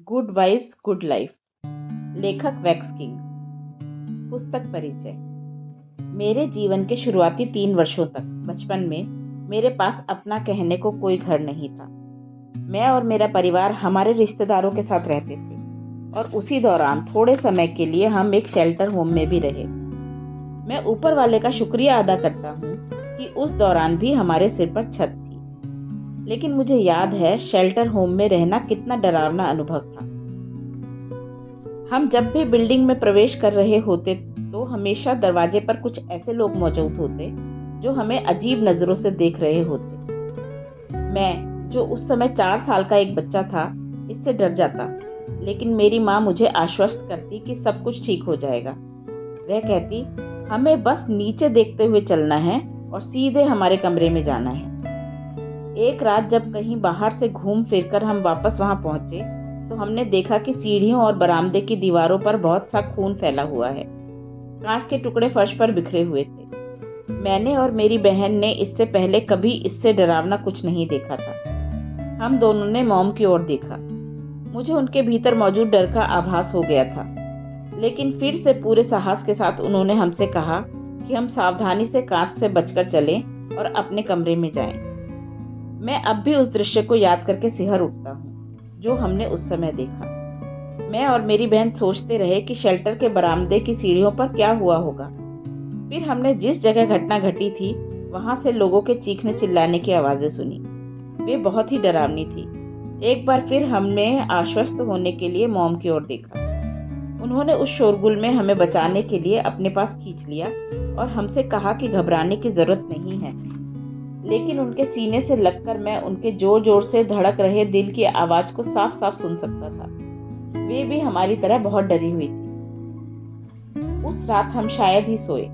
Good vibes good life. लेखक wax king. पुस्तक परिचय। मेरे जीवन के शुरुआती 3 वर्षों तक बचपन में मेरे पास अपना कहने को कोई घर नहीं था। मैं और मेरा परिवार हमारे रिश्तेदारों के साथ रहते थे और उसी दौरान थोड़े समय के लिए हम एक शेल्टर होम में भी रहे। मैं ऊपर वाले का शुक्रिया अदा करता हूँ कि उस दौरान भी हमारे सिर पर छत थी। लेकिन मुझे याद है शेल्टर होम में रहना कितना डरावना अनुभव था। हम जब भी बिल्डिंग में प्रवेश कर रहे होते तो हमेशा दरवाजे पर कुछ ऐसे लोग मौजूद होते जो हमें अजीब नजरों से देख रहे होते। मैं, जो उस समय 4 साल का एक बच्चा था, इससे डर जाता, लेकिन मेरी माँ मुझे आश्वस्त करती कि सब कुछ ठीक हो जाएगा। वह कहती, हमें बस नीचे देखते हुए चलना है और सीधे हमारे कमरे में जाना है। एक रात जब कहीं बाहर से घूम फिरकर हम वापस वहां पहुंचे तो हमने देखा कि सीढ़ियों और बरामदे की दीवारों पर बहुत सा खून फैला हुआ है। कांच के टुकड़े फर्श पर बिखरे हुए थे। मैंने और मेरी बहन ने इससे पहले कभी इससे डरावना कुछ नहीं देखा था। हम दोनों ने मॉम की ओर देखा। मुझे उनके भीतर मौजूद डर का आभास हो गया था, लेकिन फिर से पूरे साहस के साथ उन्होंने हमसे कहा कि हम सावधानी से कांच से बचकर चलें और अपने कमरे में जाएं। मैं अब भी उस दृश्य को याद करके सिहर उठता हूँ जो हमने उस समय देखा। मैं और मेरी बहन सोचते रहे कि शेल्टर के बरामदे की सीढ़ियों पर क्या हुआ होगा। फिर हमने जिस जगह घटना घटी थी वहां से लोगों के चीखने चिल्लाने की आवाजें सुनी। वे बहुत ही डरावनी थी। एक बार फिर हमने आश्वस्त होने के लिए मॉम की ओर देखा। उन्होंने उस शोरगुल में हमें बचाने के लिए अपने पास खींच लिया और हमसे कहा कि घबराने की जरूरत नहीं है। लेकिन उनके सीने से लगकर मैं उनके जोर जोर से धड़क रहे दिल की आवाज को साफ साफ सुन सकता था। वे भी हमारी तरह बहुत डरी हुई थी। उस रात हम शायद ही सोए।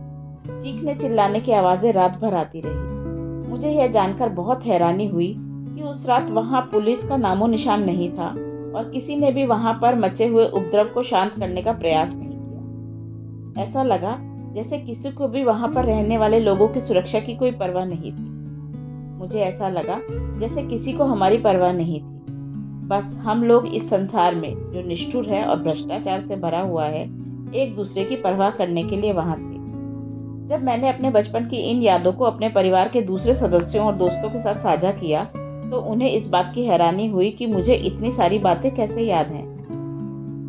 चीखने चिल्लाने की आवाजें रात भर आती रही। मुझे यह जानकर बहुत हैरानी हुई कि उस रात वहां पुलिस का नामो निशान नहीं था और किसी ने भी वहां पर मचे हुए उपद्रव को शांत करने का प्रयास नहीं किया। ऐसा लगा जैसे किसी को भी वहां पर रहने वाले लोगों की सुरक्षा की कोई परवाह नहीं थी। मुझे ऐसा लगा जैसे किसी को हमारी परवाह नहीं थी। बस हम लोग इस संसार में, जो निष्ठुर है और भ्रष्टाचार से भरा हुआ है, एक दूसरे की परवाह करने के लिए वहां थे। जब मैंने अपने बचपन की इन यादों को अपने परिवार के दूसरे सदस्यों और दोस्तों के साथ साझा किया तो उन्हें इस बात की हैरानी हुई कि मुझे इतनी सारी बातें कैसे याद हैं।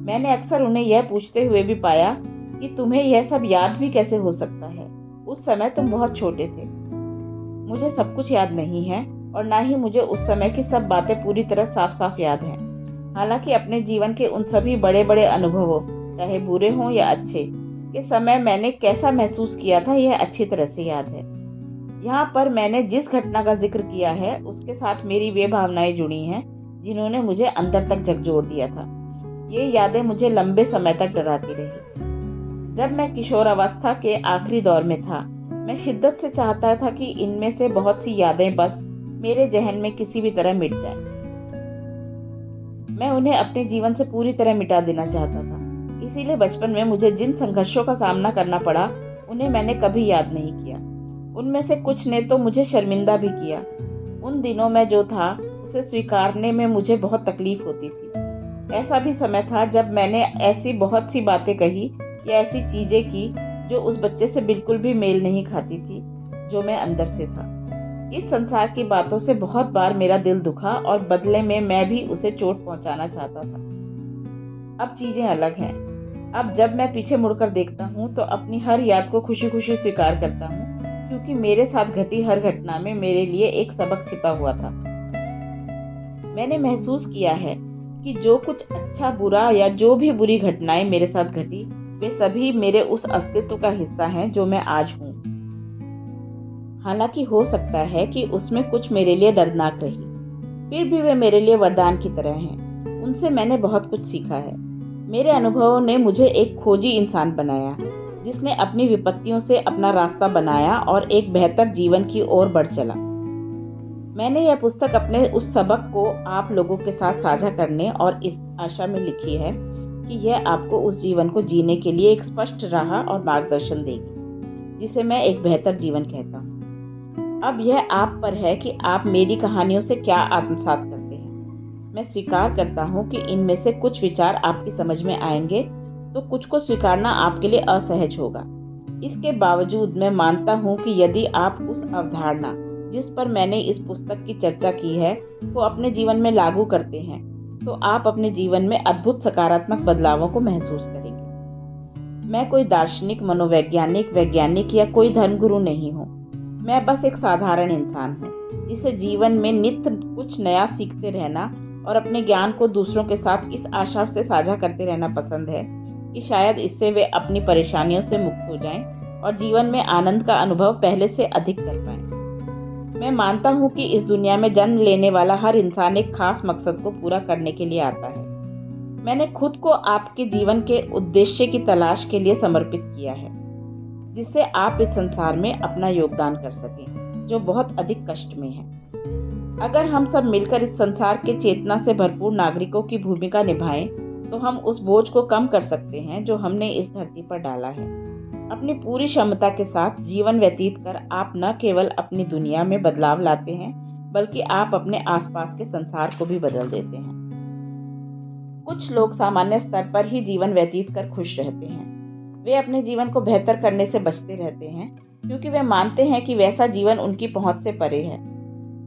मैंने अक्सर उन्हें यह पूछते हुए भी पाया कि तुम्हें यह सब याद भी कैसे हो सकता है, उस समय तुम बहुत छोटे थे। मुझे सब कुछ याद नहीं है और ना ही मुझे उस समय की सब बातें पूरी तरह साफ साफ याद हैं। हालांकि अपने जीवन के उन सभी बड़े बड़े अनुभवों, चाहे बुरे हों या अच्छे, के समय मैंने कैसा महसूस किया था यह अच्छी तरह से याद है। यहाँ पर मैंने जिस घटना का जिक्र किया है उसके साथ मेरी वे भावनाएं जुड़ी हैं जिन्होंने मुझे अंदर तक झकझोर दिया था। ये यादें मुझे लंबे समय तक डराती रही। जब मैं किशोरावस्था के आखिरी दौर में था, मैं शिद्दत से चाहता था कि इनमें से बहुत सी यादें बस मेरे जहन में किसी भी तरह मिट जाएं। मैं उन्हें अपने जीवन से पूरी तरह मिटा देना चाहता था। इसीलिए बचपन में मुझे जिन संघर्षों का सामना करना पड़ा उन्हें मैंने कभी याद नहीं किया। उनमें से कुछ ने तो मुझे शर्मिंदा भी किया। उन दिनों में जो था उसे स्वीकारने में मुझे बहुत तकलीफ होती थी। ऐसा भी समय था जब मैंने ऐसी बहुत सी बातें कही या ऐसी चीजें की जो उस बच्चे से बिल्कुल भी मेल नहीं खाती थी जो मैं अंदर से था। इस संसार की बातों से बहुत बार मेरा दिल दुखा और बदले में मैं भी उसे चोट पहुंचाना चाहता था। अब चीजें अलग हैं। अब जब मैं पीछे मुड़कर देखता हूँ तो अपनी हर याद को खुशी खुशी स्वीकार करता हूँ, क्योंकि मेरे साथ घटी हर घटना में मेरे लिए एक सबक छिपा हुआ था। मैंने महसूस किया है कि जो कुछ अच्छा बुरा या जो भी बुरी घटनाएं मेरे साथ घटी वे सभी मेरे उस अस्तित्व का हिस्सा हैं जो मैं आज हूँ। हालांकि हो सकता है कि उसमें कुछ मेरे लिए दर्दनाक रही, फिर भी वे मेरे लिए वरदान की तरह हैं। उनसे मैंने बहुत कुछ सीखा है। मेरे अनुभवों ने मुझे एक खोजी इंसान बनाया जिसने अपनी विपत्तियों से अपना रास्ता बनाया और एक बेहतर जीवन की ओर बढ़ चला। मैंने यह पुस्तक अपने उस सबक को आप लोगों के साथ साझा करने और इस आशा में लिखी है कि यह आपको उस जीवन को जीने के लिए एक स्पष्ट राह और मार्गदर्शन देगी जिसे मैं एक बेहतर जीवन कहता हूँ। अब यह आप पर है कि आप मेरी कहानियों से क्या आत्मसात करते हैं। मैं स्वीकार करता हूँ कि इनमें से कुछ विचार आपकी समझ में आएंगे, तो कुछ को स्वीकारना आपके लिए असहज होगा। इसके बावजूद मैं मानता हूँ कि यदि आप उस अवधारणा जिस पर मैंने इस पुस्तक की चर्चा की है को अपने जीवन में लागू करते हैं, तो आप अपने जीवन में अद्भुत सकारात्मक बदलावों को महसूस करेंगे। मैं कोई दार्शनिक, मनोवैज्ञानिक, वैज्ञानिक या कोई धर्मगुरु नहीं हूँ। मैं बस एक साधारण इंसान हूँ जिसे जीवन में नित्य कुछ नया सीखते रहना और अपने ज्ञान को दूसरों के साथ इस आशा से साझा करते रहना पसंद है कि शायद इससे वे अपनी परेशानियों से मुक्त हो जाएं और जीवन में आनंद का अनुभव पहले से अधिक कर पाएं। मैं मानता हूँ कि इस दुनिया में जन्म लेने वाला हर इंसान एक खास मकसद को पूरा करने के लिए आता है। मैंने खुद को आपके जीवन के उद्देश्य की तलाश के लिए समर्पित किया है, जिससे आप इस संसार में अपना योगदान कर सकें, जो बहुत अधिक कष्ट में है। अगर हम सब मिलकर इस संसार के चेतना से भरपूर नागरिकों की भूमिका निभाएं, तो हम उस बोझ को कम कर सकते हैं जो हमने इस धरती पर डाला है। अपनी पूरी क्षमता के साथ जीवन व्यतीत कर आप न केवल अपनी दुनिया में बदलाव लाते हैं, बल्कि आप अपने आसपास के संसार को भी बदल देते हैं। कुछ लोग सामान्य स्तर पर ही जीवन व्यतीत कर खुश रहते हैं। वे अपने जीवन को बेहतर करने से बचते रहते हैं, क्योंकि वे मानते हैं कि वैसा जीवन उनकी पहुंच से परे है।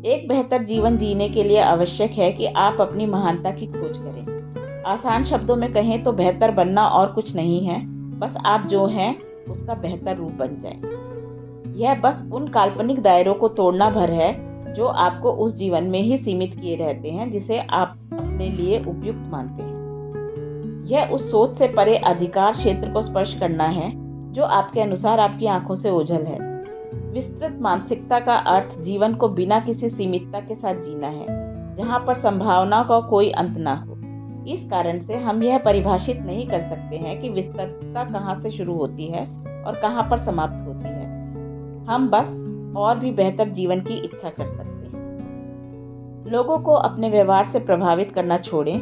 एक बेहतर जीवन जीने के लिए आवश्यक है कि आप अपनी महानता की खोज करें। आसान शब्दों में कहें तो बेहतर बनना और कुछ नहीं है, बस आप जो हैं उसका बेहतर रूप बन जाए। यह बस उन काल्पनिक दायरों को तोड़ना भर है जो आपको उस जीवन में ही सीमित किए रहते हैं जिसे आप अपने लिए उपयुक्त मानते हैं। यह उस सोच से परे अधिकार क्षेत्र को स्पर्श करना है जो आपके अनुसार आपकी आंखों से ओझल है। विस्तृत मानसिकता का अर्थ जीवन को बिना किसी सीमितता के साथ जीना है, जहां पर संभावना का कोई अंत ना हो। इस कारण से हम यह परिभाषित नहीं कर सकते हैं कि विस्तृतता कहाँ से शुरू होती है और कहाँ पर समाप्त होती है। हम बस और भी बेहतर जीवन की इच्छा कर सकते हैं। लोगों को अपने व्यवहार से प्रभावित करना छोड़ें,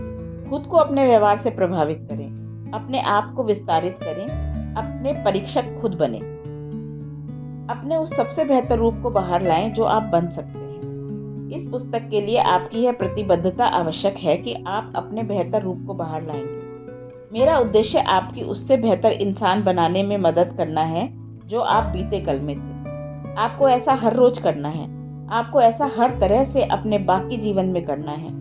खुद को अपने व्यवहार से प्रभावित करें। अपने आप को विस्तारित करें, अपने परीक्षक खुद बने। अपने उस सबसे बेहतर रूप को बाहर लाएं जो आप बन सकते हैं। इस पुस्तक के लिए आपकी यह प्रतिबद्धता आवश्यक है कि आप अपने बेहतर रूप को बाहर लाएंगे। मेरा उद्देश्य आपकी उससे बेहतर इंसान बनाने में मदद करना है जो आप बीते कल में थे। आपको ऐसा हर रोज करना है। आपको ऐसा हर तरह से अपने बाकी जीवन में करना है।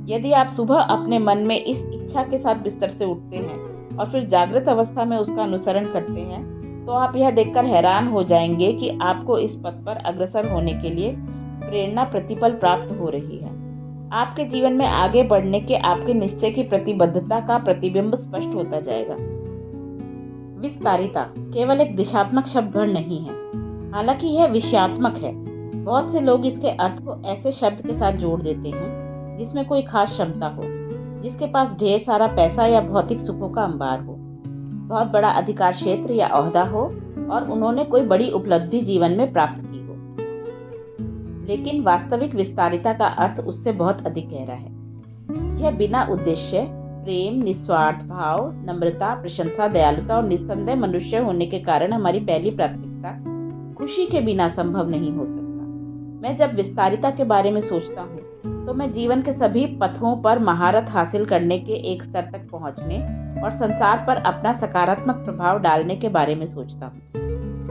यदि आप सुबह अपने मन में इस इच्छा के साथ बिस्तर से उठते हैं और फिर जागृत अवस्था में उसका अनुसरण करते हैं, तो आप यह देखकर हैरान हो जाएंगे कि आपको इस पथ पर अग्रसर होने के लिए प्रेरणा प्रतिपल प्राप्त हो रही है। आपके जीवन में आगे बढ़ने के आपके निश्चय की प्रतिबद्धता का प्रतिबिंब स्पष्ट होता जाएगा। विस्तारिता केवल एक दिशात्मक शब्द भर नहीं है, हालांकि यह विषयात्मक है। बहुत से लोग इसके अर्थ को ऐसे शब्द के साथ जोड़ देते हैं जिसमें कोई खास क्षमता हो, जिसके पास ढेर सारा पैसा या भौतिक सुखों का अंबार हो, बहुत बड़ा अधिकार क्षेत्र या ओहदा हो और उन्होंने कोई बड़ी उपलब्धि जीवन में प्राप्त की हो। लेकिन वास्तविक विस्तारिता का अर्थ उससे बहुत अधिक गहरा है। यह बिना उद्देश्य, प्रेम, निस्वार्थ भाव, नम्रता, प्रशंसा, दयालुता और निस्संदेह मनुष्य होने के कारण हमारी पहली प्राथमिकता खुशी के बिना संभव नहीं हो सकता। मैं जब विस्तारिता के बारे में सोचता हूँ तो मैं जीवन के सभी पथों पर महारत हासिल करने के एक स्तर तक पहुँचने और संसार पर अपना सकारात्मक प्रभाव डालने के बारे में सोचता हूँ।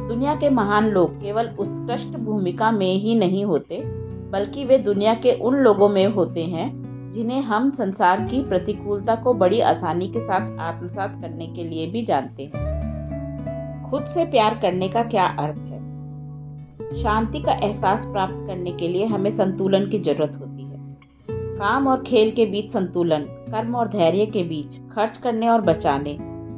दुनिया के महान लोग केवल उत्कृष्ट भूमिका में ही नहीं होते, बल्कि वे दुनिया के उन लोगों में होते हैं जिन्हें हम संसार की प्रतिकूलता को बड़ी आसानी के साथ आत्मसात करने के लिए भी जानते हैं। खुद से प्यार करने का क्या अर्थ है? शांति का एहसास प्राप्त करने के लिए हमें संतुलन की जरूरत होती है। काम और खेल के बीच संतुलन, कर्म और धैर्य के बीच, खर्च करने और बचाने,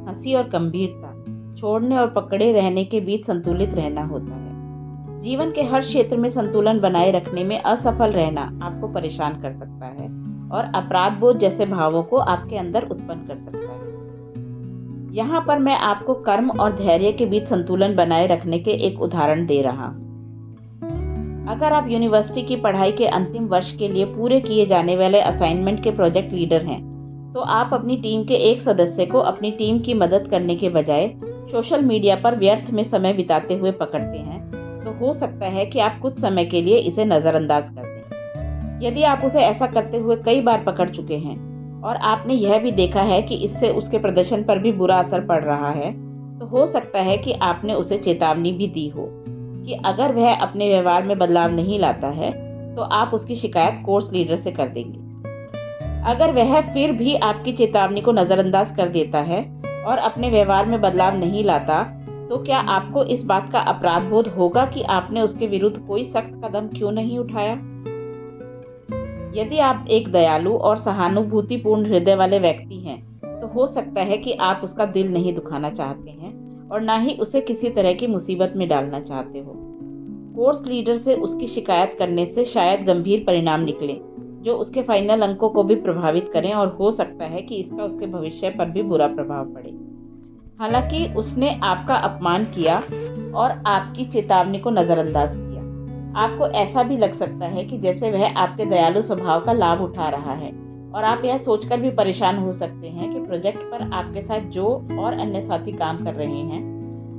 हंसी और गंभीरता, छोड़ने और पकड़े रहने के बीच संतुलित रहना होता है। जीवन के हर क्षेत्र में संतुलन बनाए रखने में असफल रहना आपको परेशान कर सकता है और अपराध बोध जैसे भावों को आपके अंदर उत्पन्न कर सकता है। यहाँ पर मैं आपको कर्म और धैर्य के बीच संतुलन बनाए रखने के एक उदाहरण दे रहा हूँ। अगर आप यूनिवर्सिटी की पढ़ाई के अंतिम वर्ष के लिए पूरे किए जाने वाले असाइनमेंट के प्रोजेक्ट लीडर हैं, तो आप अपनी टीम के एक सदस्य को अपनी टीम की मदद करने के बजाय सोशल मीडिया पर व्यर्थ में समय बिताते हुए पकड़ते हैं, तो हो सकता है कि आप कुछ समय के लिए इसे नज़रअंदाज कर दें। यदि आप उसे ऐसा करते हुए कई बार पकड़ चुके हैं और आपने यह भी देखा है कि इससे उसके प्रदर्शन पर भी बुरा असर पड़ रहा है, तो हो सकता है कि आपने उसे चेतावनी भी दी हो कि अगर वह अपने व्यवहार में बदलाव नहीं लाता है तो आप उसकी शिकायत कोर्स लीडर से कर देंगे। अगर वह फिर भी आपकी चेतावनी को नज़रअंदाज कर देता है और अपने व्यवहार में बदलाव नहीं लाता, तो क्या आपको इस बात का अपराध बोध होगा कि आपने उसके विरुद्ध कोई सख्त कदम क्यों नहीं उठाया? यदि आप एक दयालु और सहानुभूतिपूर्ण हृदय वाले व्यक्ति हैं, तो हो सकता है कि आप उसका दिल नहीं दुखाना चाहते हैं और ना ही उसे किसी तरह की मुसीबत में डालना चाहते हो। कोर्स लीडर से उसकी शिकायत करने से शायद गंभीर परिणाम निकले जो उसके फाइनल अंकों को भी प्रभावित करें और हो सकता है कि इसका उसके भविष्य पर भी बुरा प्रभाव पड़े। हालांकि उसने आपका अपमान किया और आपकी चेतावनी को नज़रअंदाज किया। आपको ऐसा भी लग सकता है कि जैसे वह आपके दयालु स्वभाव का लाभ उठा रहा है और आप यह सोचकर भी परेशान हो सकते हैं कि प्रोजेक्ट पर आपके साथ जो और अन्य साथी काम कर रहे हैं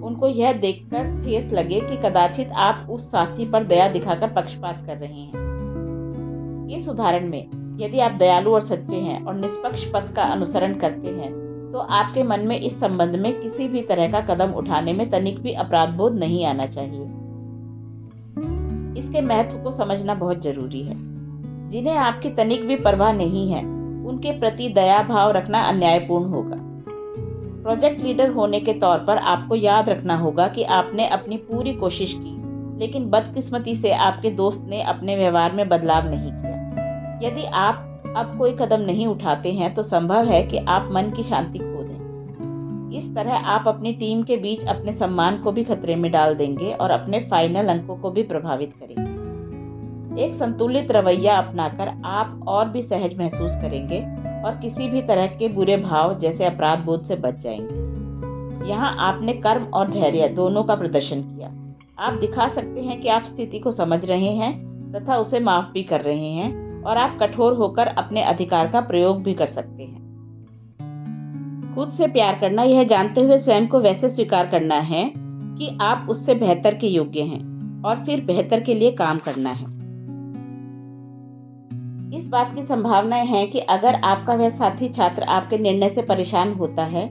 उनको यह देखकर ठेस लगे कि कदाचित आप उस साथी पर दया दिखाकर पक्षपात कर रहे हैं। इस उदाहरण में यदि आप दयालु और सच्चे हैं और निष्पक्ष पथ का अनुसरण करते हैं तो आपके मन में इस संबंध में किसी भी तरह का कदम उठाने में तनिक भी अपराध बोध नहीं आना चाहिए। इसके महत्व को समझना बहुत जरूरी है। जिन्हें आपकी तनिक भी परवाह नहीं है उनके प्रति दया भाव रखना अन्यायपूर्ण होगा। प्रोजेक्ट लीडर होने के तौर पर आपको याद रखना होगा कि आपने अपनी पूरी कोशिश की, लेकिन बदकिस्मती से आपके दोस्त ने अपने व्यवहार में बदलाव नहीं किया। यदि आप अब कोई कदम नहीं उठाते हैं तो संभव है कि आप मन की शांति खो दें। इस तरह आप अपनी टीम के बीच अपने सम्मान को भी खतरे में डाल देंगे और अपने फाइनल अंकों को भी प्रभावित करेंगे। एक संतुलित रवैया अपनाकर आप और भी सहज महसूस करेंगे और किसी भी तरह के बुरे भाव जैसे अपराध बोध से बच जाएंगे। यहाँ आपने कर्म और धैर्य दोनों का प्रदर्शन किया। आप दिखा सकते हैं कि आप स्थिति को समझ रहे हैं तथा उसे माफ भी कर रहे हैं और आप कठोर होकर अपने अधिकार का प्रयोग भी कर सकते हैं। खुद से प्यार करना यह जानते हुए स्वयं को वैसे स्वीकार करना है कि आप उससे बेहतर के योग्य हैं और फिर बेहतर के लिए काम करना है। इस बात की संभावनाएं हैं कि अगर आपका वह साथी छात्र आपके निर्णय से परेशान होता है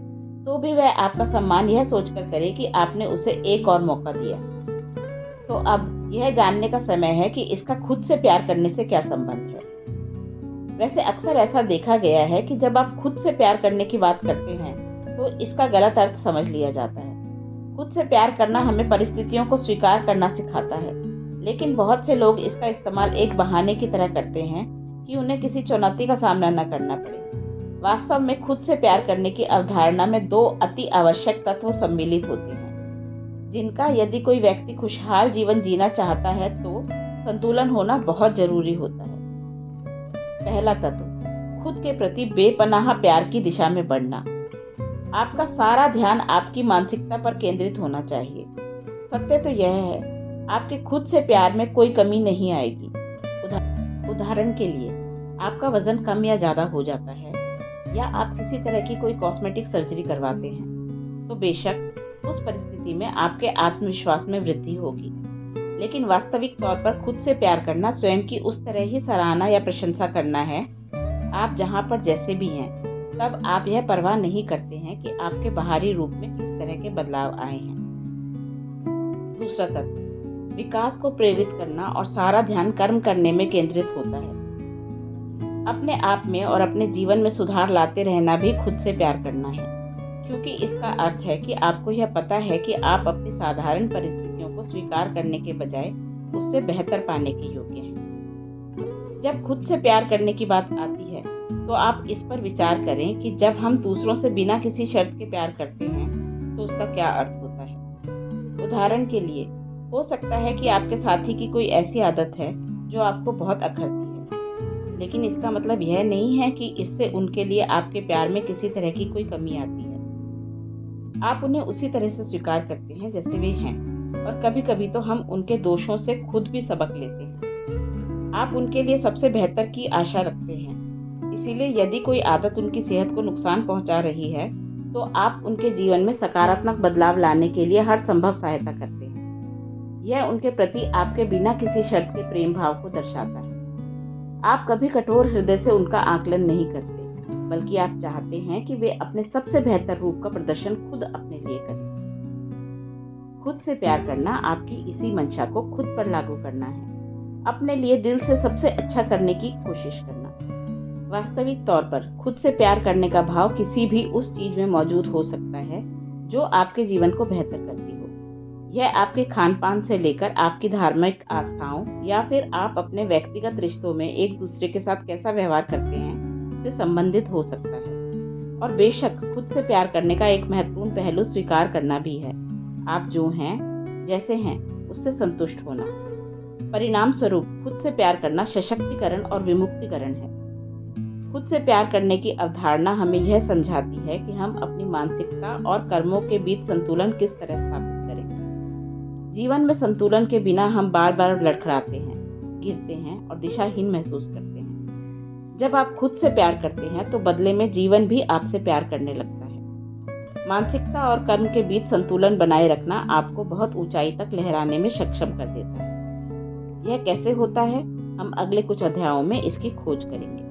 तो भी वह आपका सम्मान यह सोचकर करे कि आपने उसे एक और मौका दिया। तो अब यह जानने का समय है कि इसका खुद से प्यार करने से क्या संबंध है। वैसे अक्सर ऐसा देखा गया है कि जब आप खुद से प्यार करने की बात करते हैं तो इसका गलत अर्थ समझ लिया जाता है। खुद से प्यार करना हमें परिस्थितियों को स्वीकार करना सिखाता है, लेकिन बहुत से लोग इसका इस्तेमाल एक बहाने की तरह करते हैं कि उन्हें किसी चुनौती का सामना न करना पड़े। वास्तव में खुद से प्यार करने की अवधारणा में दो अति आवश्यक तत्व सम्मिलित होते हैं जिनका यदि कोई व्यक्ति खुशहाल जीवन जीना चाहता है तो संतुलन होना बहुत जरूरी होता है। पहला तत्व, खुद के प्रति बेपनाह प्यार की दिशा में बढ़ना। आपका सारा ध्यान आपकी मानसिकता पर केंद्रित होना चाहिए। सत्य तो यह है, आपके खुद से प्यार में कोई कमी नहीं आएगी। उदाहरण के लिए, आपका वजन कम या ज्यादा हो जाता है या आप किसी तरह की कोई कॉस्मेटिक सर्जरी करवाते हैं, तो बेशक उस परिस्थिति में आपके आत्मविश्वास में वृद्धि होगी। लेकिन वास्तविक तौर पर खुद से प्यार करना स्वयं की उस तरह ही सराहना या प्रशंसा करना है। आप जहाँ पर जैसे भी हैं, तब आप यह परवाह नहीं करते हैं कि आपके बाहरी रूप में किस तरह के बदलाव आए हैं। दूसरा तत्व, विकास को प्रेरित करना और सारा ध्यान कर्म करने में केंद्रित होता है। अपने आप में और अपने जीवन में सुधार लाते रहना भी खुद से प्यार करना है, क्योंकि इसका अर्थ है कि आपको यह पता है कि आप अपनी साधारण परिस्थितियों को स्वीकार करने के बजाय उससे बेहतर पाने के योग्य हैं। जब खुद से प्यार करने की बात आती है तो आप इस पर विचार करें कि जब हम दूसरों से बिना किसी शर्त के प्यार करते हैं तो उसका क्या अर्थ होता है। उदाहरण के लिए, हो सकता है कि आपके साथी की कोई ऐसी आदत है जो आपको बहुत अखरती है, लेकिन इसका मतलब यह नहीं है कि इससे उनके लिए आपके प्यार में किसी तरह की कोई कमी आती है। आप उन्हें उसी तरह से स्वीकार करते हैं जैसे वे हैं, और कभी कभी तो हम उनके दोषों से खुद भी सबक लेते हैं। आप उनके लिए सबसे बेहतर की आशा रखते हैं, इसीलिए यदि कोई आदत उनकी सेहत को नुकसान पहुंचा रही है तो आप उनके जीवन में सकारात्मक बदलाव लाने के लिए हर संभव सहायता करते हैं। यह उनके प्रति आपके बिना किसी शर्त के प्रेम भाव को दर्शाता है। आप कभी कठोर हृदय से उनका आकलन नहीं करते, बल्कि आप चाहते हैं कि वे अपने सबसे बेहतर रूप का प्रदर्शन खुद अपने लिए करें। खुद से प्यार करना आपकी इसी मंशा को खुद पर लागू करना है, अपने लिए दिल से सबसे अच्छा करने की कोशिश करना। वास्तविक तौर पर खुद से प्यार करने का भाव किसी भी उस चीज में मौजूद हो सकता है जो आपके जीवन को बेहतर करती हो। यह आपके खान पान से लेकर आपकी धार्मिक आस्थाओं या फिर आप अपने व्यक्तिगत रिश्तों में एक दूसरे के साथ कैसा व्यवहार करते हैं से संबंधित हो सकता है। और बेशक खुद से प्यार करने का एक महत्वपूर्ण पहलू स्वीकार करना भी है। आप जो हैं, जैसे हैं, उससे संतुष्ट होना। परिणाम स्वरूप खुद से प्यार करना सशक्तिकरण और विमुक्तिकरण है। खुद से प्यार करने की अवधारणा हमें यह समझाती है कि हम अपनी मानसिकता और कर्मों के बीच संतुलन किस तरह स्थापित करें। जीवन में संतुलन के बिना हम बार बार लड़खड़ाते हैं, गिरते हैं और दिशाहीन महसूस करते हैं। जब आप खुद से प्यार करते हैं तो बदले में जीवन भी आपसे प्यार करने लगता है। मानसिकता और कर्म के बीच संतुलन बनाए रखना आपको बहुत ऊंचाई तक लहराने में सक्षम कर देता है। यह कैसे होता है, हम अगले कुछ अध्यायों में इसकी खोज करेंगे।